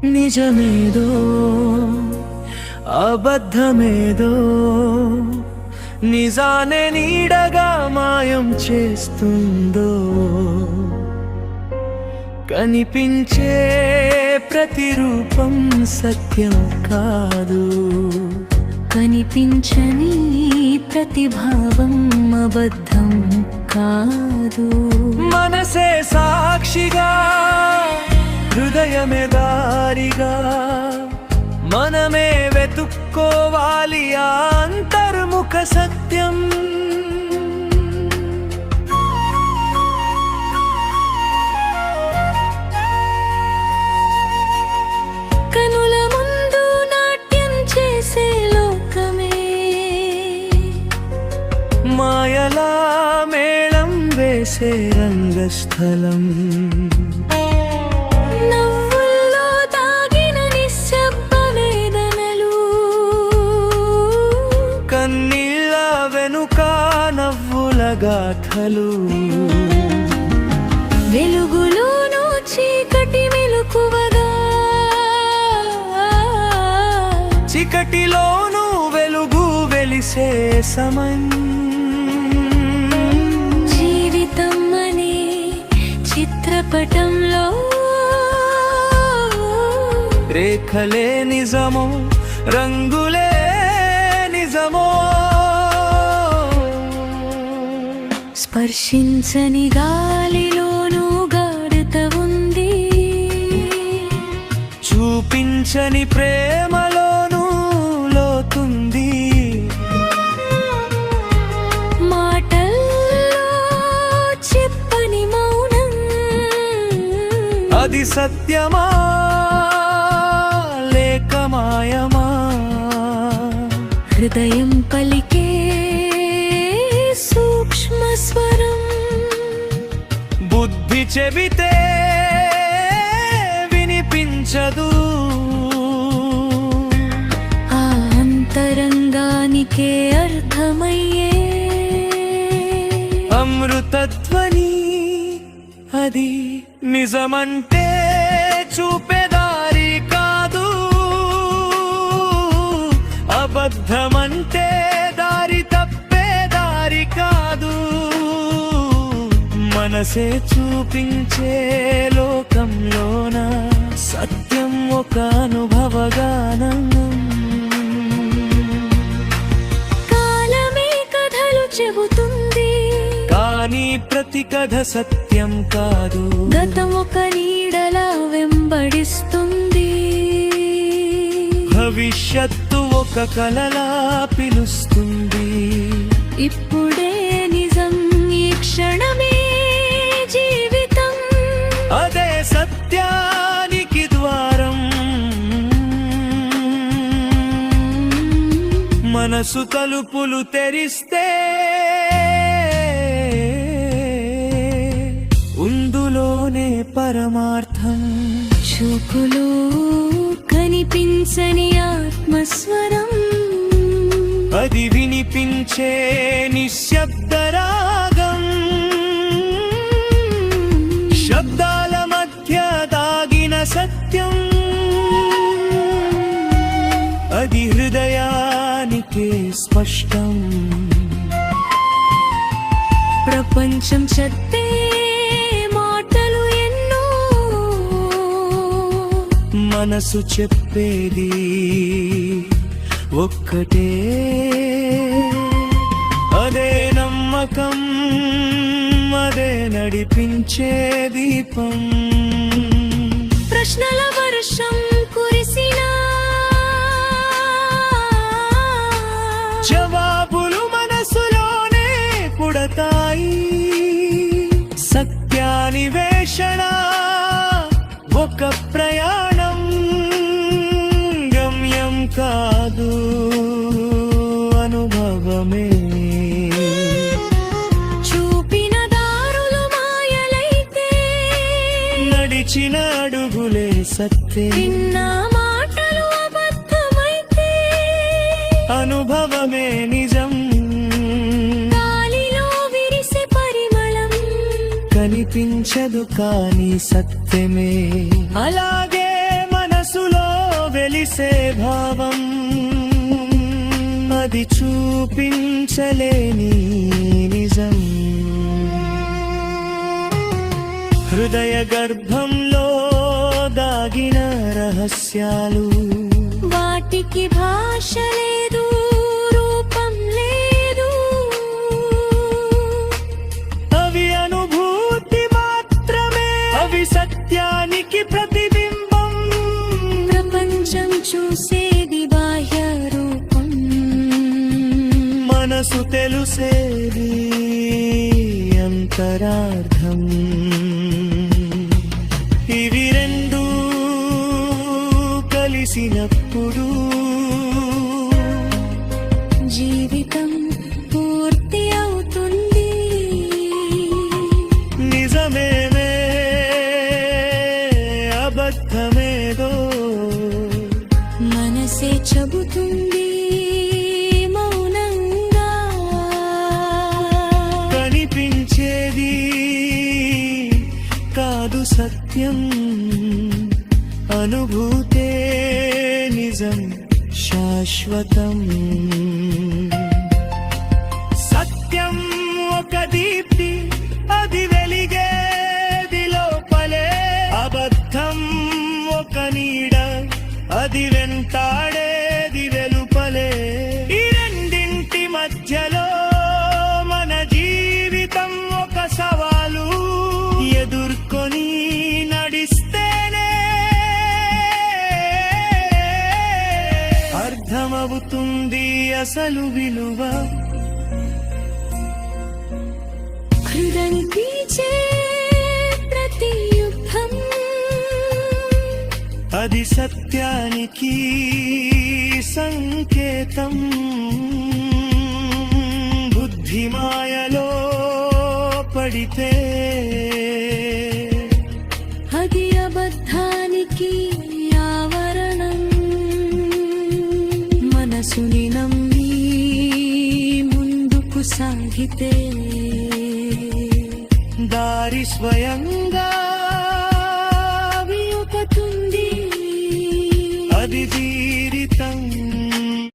నిజమేదో అబద్ధమేదో నిజానే నీడగా మాయం చేస్తుందో కనిపించే ప్రతిరూపం సత్యం కాదు, కనిపించని ప్రతిభావం అబద్ధం కాదు. మనసే సాక్షిగా హృదయమే దారిగా మనమే వెతుక్కోవాలి ఆ అంతర్ముఖ సత్యం. కనుల ముందు నాట్యం చేసే లోకమే మాయలా మేళం వేసే రంగస్థలం. నవ్వుల్లో దాగిన నిశ్శబ్ద వేదనలు, కన్నీళ్ళ వెనుక నవ్వుల గాథలు. వెలుగులోనూ చీకటి మెలకువగా, చీకటిలోనూ వెలుగు వెలిసే సమయం. జీవితం అనే చిత్రపటంలో రేఖలే నిజమో రంగులే నిజమో, స్పర్శించని గాలిలోనూ గాఢత ఉంది, చూపించని ప్రేమలోనూ లోతుంది. మాటల్లో చెప్పని మౌనం అది సత్యమా లేక మాయమా, హృదయం పలికే సూక్ష్మ స్వరం. బుద్ధి చెబితే వినిపించదు, ఆ అంతరంగానికే అర్థమయ్యే అమృతధ్వని అది. నిజమంటే చూపేదారి కాదు, అబద్ధమంటే దారి తప్పేదారి కాదు. మనసే చూపించే లోకంలోన సత్యం ఒక అనుభవగానం. కాలమే కథలు చెబుతుంది, కానీ ప్రతి కథ సత్యం కాదు. గతం ఒక నీడలా వెంబడిస్తుంది, భవిష్యత్తు ఒక కలలా పిలుస్తుంది. ఇప్పుడే నిజం, ఈ క్షణమే జీవితం. అదే సత్యానికి ద్వారం. మనసు తలుపులు తెరిస్తే ఉందులోనే పరమార్థం. చూపులో కనిపించని ఆత్మస్వరం, అది వినిపించే నిశ్శబ్ద రాగం. శబ్దాల మధ్య దాగిన సత్యం, అది హృదయానికే స్పష్టం. ప్రపంచం చెప్పే మాటలు ఎన్నో, మనసు చెప్పేది ఒక్కటే. అదే నమ్మకం, అదే నడిపించే దీపం. ప్రశ్నల వర్షం కురిసినా జవాబులు మనసులోనే పుడతాయి. సత్యాన్వేషణ ఒక ప్రయాణం, గమ్యం కాదు అనుభవమే. చూపిన దారులు మాయలైతే, నడిచిన అడుగులే సత్తే. విన్న మాటలు అబద్ధమైతే, అనుభవమే నిజం. గాలిలో విరిసే పరిమళం కనిపించదు కానీ సత్యమే. అలాగే మనసు కలిసే భావం అది చూపించలేని నిజం హృదయ గర్భంలో దాగిన రహస్యాలు వాటికి భాష లేదు రూపం లేదు అవి అనుభూతి మాత్రమే అవి సత్యానికి ప్రతిబింబం ప్రపంచం చూసేది బాహ్య రూపం మనసు తెలుసేది అంతరార్థం ఇవి రెండు కలిసినప్పుడు జీవితం పూర్తి అవుతుంది నిజమేమే అబద్ధమేదో మనసే చెబుతుంది మౌనంగా కనిపించేది కాదు సత్యం అనుభూతే నిజం శాశ్వతం సత్యం ఒక దీప్తి అది వెలిగేది లోపలే అబద్ధం ఒక నీడ అది వెంటాడేది వెలుపలే ఈ రెండింటి మధ్యలో మన జీవితం ఒక సవాలు ఎదుర్కొని నడిస్తేనే అర్థమవుతుంది అసలు విలువ హృదయం పీచే ప్రతి యుద్ధం అది సత్యానికి సంకేతం బుద్ధి మాయలో పడితే అది అబద్ధానికి ఆవరణం మనసుని నమ్మి ముందుకు సాగితే దారి స్వయంగా వియుపతుంది అది జీవితం